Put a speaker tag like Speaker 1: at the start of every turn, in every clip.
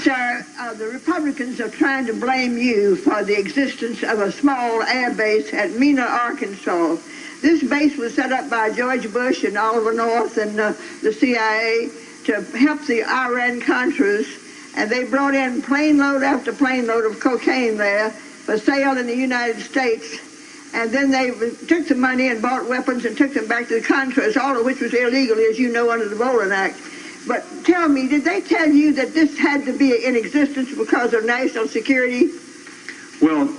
Speaker 1: Sir, the Republicans are trying to blame you for the existence of a small air base at Mena, Arkansas. This base was set up by George Bush and Oliver North and the CIA to help the Iran-Contras, and they brought in plane load after plane load of cocaine there for sale in the United States. And then they took the money and bought weapons and took them back to the Contras, all of which was illegal, as you know, under the Bolin Act. But tell me, did they tell you that this had to be in existence because of national security?
Speaker 2: Well,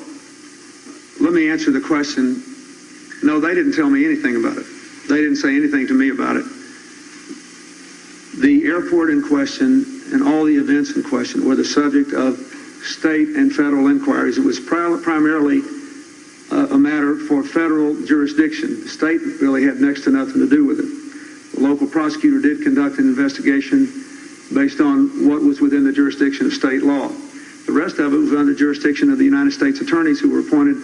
Speaker 2: let me answer the question. No, they didn't tell me anything about it. They didn't say anything to me about it. The airport in question and all the events in question were the subject of state and federal inquiries. It was primarily a matter for federal jurisdiction. The state really had next to nothing to do with it. The local prosecutor did conduct an investigation based on what was within the jurisdiction of state law. The rest of it was under jurisdiction of the United States attorneys who were appointed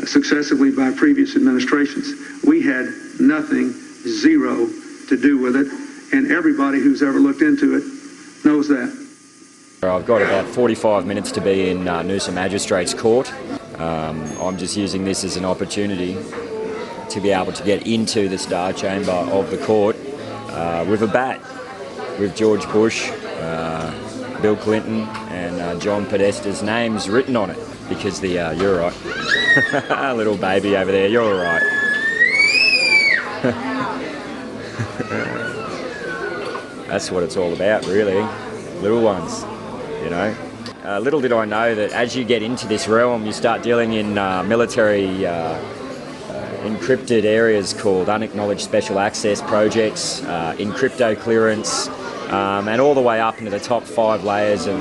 Speaker 2: successively by previous administrations. We had nothing, zero, to do with it, and everybody who's ever looked into it knows that.
Speaker 3: I've got about 45 minutes to be in Noosa Magistrates Court. I'm just using this as an opportunity to be able to get into the Star Chamber of the court with a bat, with George Bush, Bill Clinton and John Podesta's names written on it, because the, you're right, little baby over there, you're all right. That's what it's all about, really, little ones, you know. Little did I know that as you get into this realm, you start dealing in military encrypted areas called unacknowledged special access projects, in crypto clearance, and all the way up into the top 5 layers of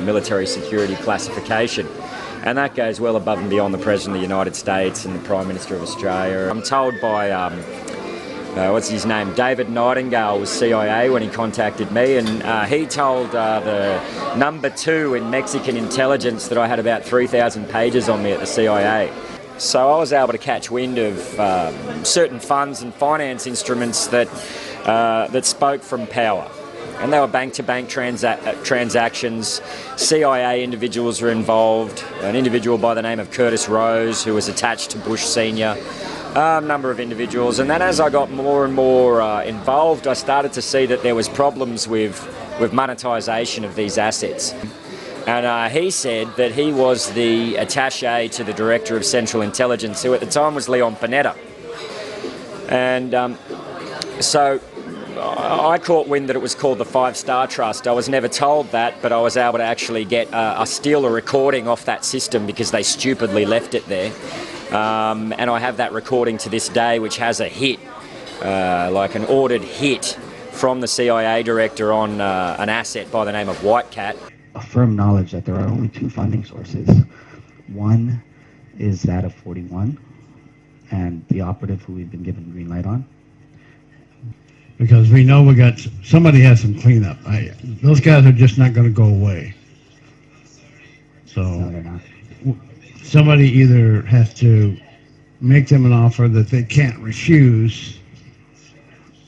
Speaker 3: military security classification. And that goes well above and beyond the President of the United States and the Prime Minister of Australia. I'm told by, what's his name, David Nightingale was CIA when he contacted me, and he told the number 2 in Mexican intelligence that I had about 3,000 pages on me at the CIA. So I was able to catch wind of certain funds and finance instruments that spoke from power. And they were bank-to-bank transactions. CIA individuals were involved. An individual by the name of Curtis Rose, who was attached to Bush Senior. A number of individuals. And then as I got more and more involved, I started to see that there was problems with monetisation of these assets. And he said that he was the attaché to the Director of Central Intelligence, who at the time was Leon Panetta. And so I caught wind that it was called the 5-Star Trust. I was never told that, but I was able to actually steal a recording off that system because they stupidly left it there. And I have that recording to this day, which has a hit, like an ordered hit from the CIA director on an asset by the name of White Cat.
Speaker 4: A firm knowledge that there are only 2 funding sources. One is that of 41 and the operative who we've been given green light on.
Speaker 5: Because we know somebody has some cleanup. Those guys are just not going to go away. So
Speaker 4: No, they're not.
Speaker 5: Somebody either has to make them an offer that they can't refuse,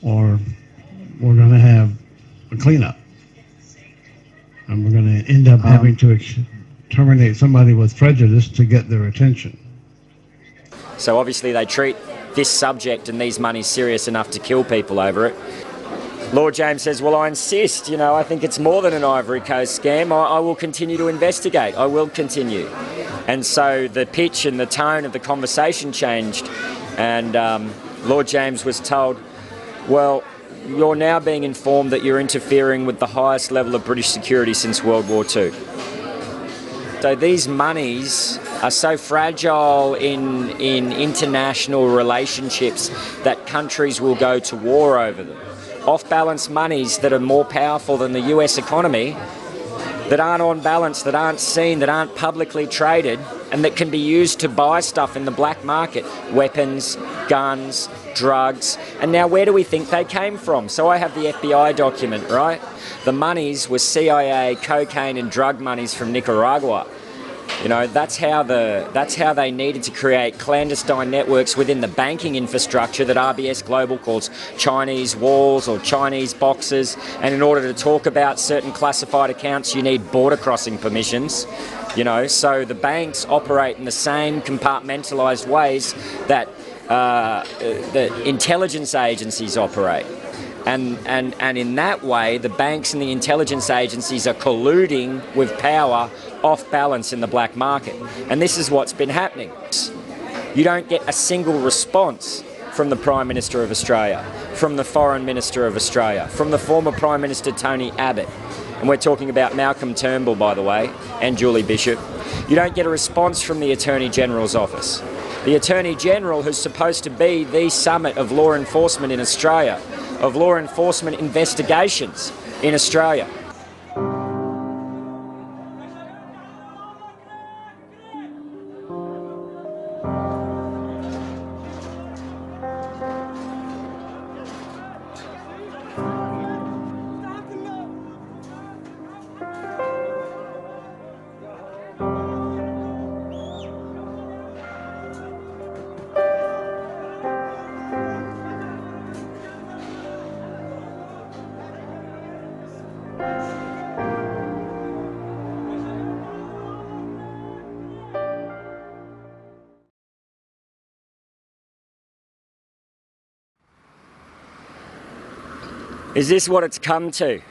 Speaker 5: or we're going to have a cleanup. And we're going to end up having to terminate somebody with prejudice to get their attention.
Speaker 3: So obviously they treat this subject and these monies serious enough to kill people over it. Lord James says, well, I insist, you know, I think it's more than an Ivory Coast scam. I will continue to investigate. I will continue. And so the pitch and the tone of the conversation changed, and Lord James was told, well, you're now being informed that you're interfering with the highest level of British security since World War II. So these monies are so fragile in international relationships that countries will go to war over them. Off-balance monies that are more powerful than the US economy, that aren't on balance, that aren't seen, that aren't publicly traded, and that can be used to buy stuff in the black market. Weapons, guns, drugs. And now where do we think they came from? So I have the FBI document, right? The monies were CIA, cocaine and drug monies from Nicaragua. You know, that's how they needed to create clandestine networks within the banking infrastructure that RBS Global calls Chinese walls or Chinese boxes. And in order to talk about certain classified accounts, you need border crossing permissions. You know, so the banks operate in the same compartmentalised ways that the intelligence agencies operate. And in that way, the banks and the intelligence agencies are colluding with power off balance in the black market. And this is what's been happening. You don't get a single response from the Prime Minister of Australia, from the Foreign Minister of Australia, from the former Prime Minister Tony Abbott. And we're talking about Malcolm Turnbull, by the way, and Julie Bishop. You don't get a response from the Attorney General's office. The Attorney General, who's supposed to be the summit of law enforcement in Australia, of law enforcement investigations in Australia. Is this what it's come to?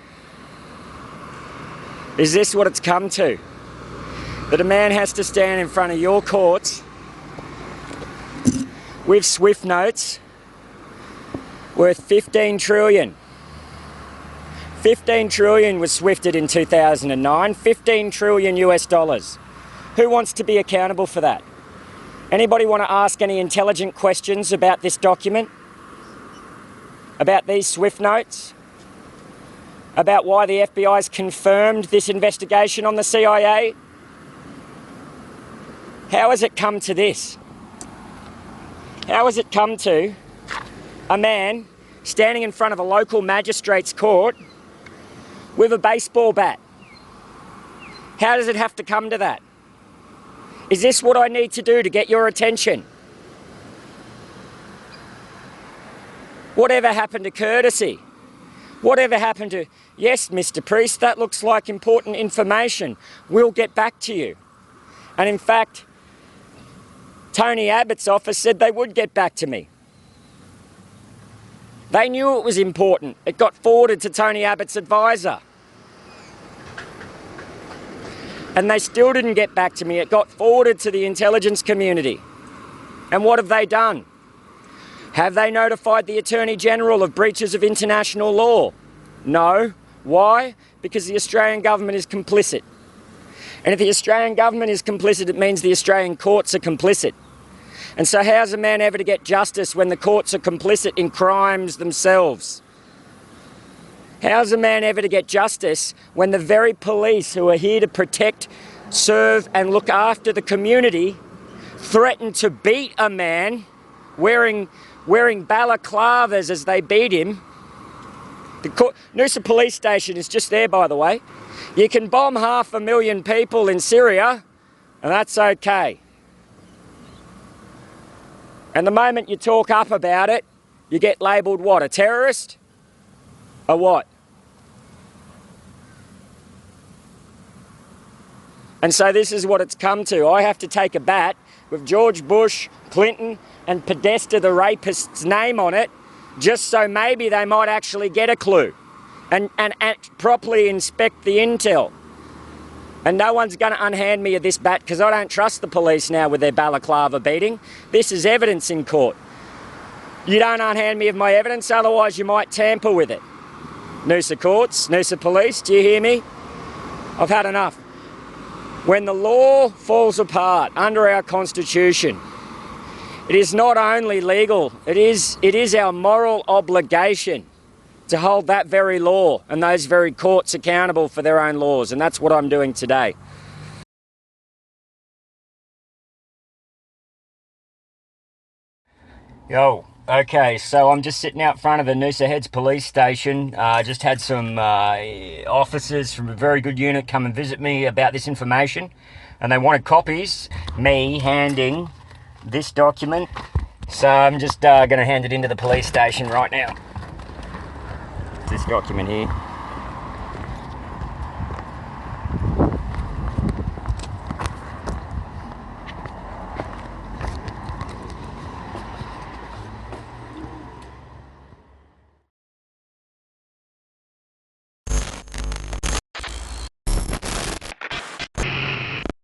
Speaker 3: Is this what it's come to? That a man has to stand in front of your courts with SWIFT notes worth 15 trillion. 15 trillion was SWIFTed in 2009, 15 trillion US dollars. Who wants to be accountable for that? Anybody want to ask any intelligent questions about this document? About these SWIFT notes? About why the FBI's confirmed this investigation on the CIA? How has it come to this? How has it come to a man standing in front of a local magistrate's court with a baseball bat? How does it have to come to that? Is this what I need to do to get your attention? Whatever happened to courtesy? Whatever happened to, yes, Mr. Priest, that looks like important information. We'll get back to you. And in fact, Tony Abbott's office said they would get back to me. They knew it was important. It got forwarded to Tony Abbott's advisor. And they still didn't get back to me. It got forwarded to the intelligence community. And what have they done? Have they notified the Attorney General of breaches of international law? No. Why? Because the Australian government is complicit. And if the Australian government is complicit, it means the Australian courts are complicit. And so how's a man ever to get justice when the courts are complicit in crimes themselves? How's a man ever to get justice when the very police who are here to protect, serve and look after the community threaten to beat a man wearing balaclavas as they beat him? The Noosa police station is just there, by the way. You can bomb 500,000 people in Syria, and that's okay. And the moment you talk up about it, you get labelled what? A terrorist? A what? And so this is what it's come to. I have to take a bat with George Bush, Clinton and Podesta the rapist's name on it, just so maybe they might actually get a clue and properly inspect the intel. And no one's going to unhand me of this bat because I don't trust the police now with their balaclava beating. This is evidence in court. You don't unhand me of my evidence, otherwise you might tamper with it. Noosa courts, Noosa police, do you hear me? I've had enough. When the law falls apart under our Constitution, it is not only legal, it is our moral obligation to hold that very law and those very courts accountable for their own laws, and that's what I'm doing today. Yo, okay, so I'm just sitting out front of the Noosa Heads police station. Just had some officers from a very good unit come and visit me about this information. and they wanted copies, me handing this document. So I'm just going to hand it into the police station right now. It's this document here.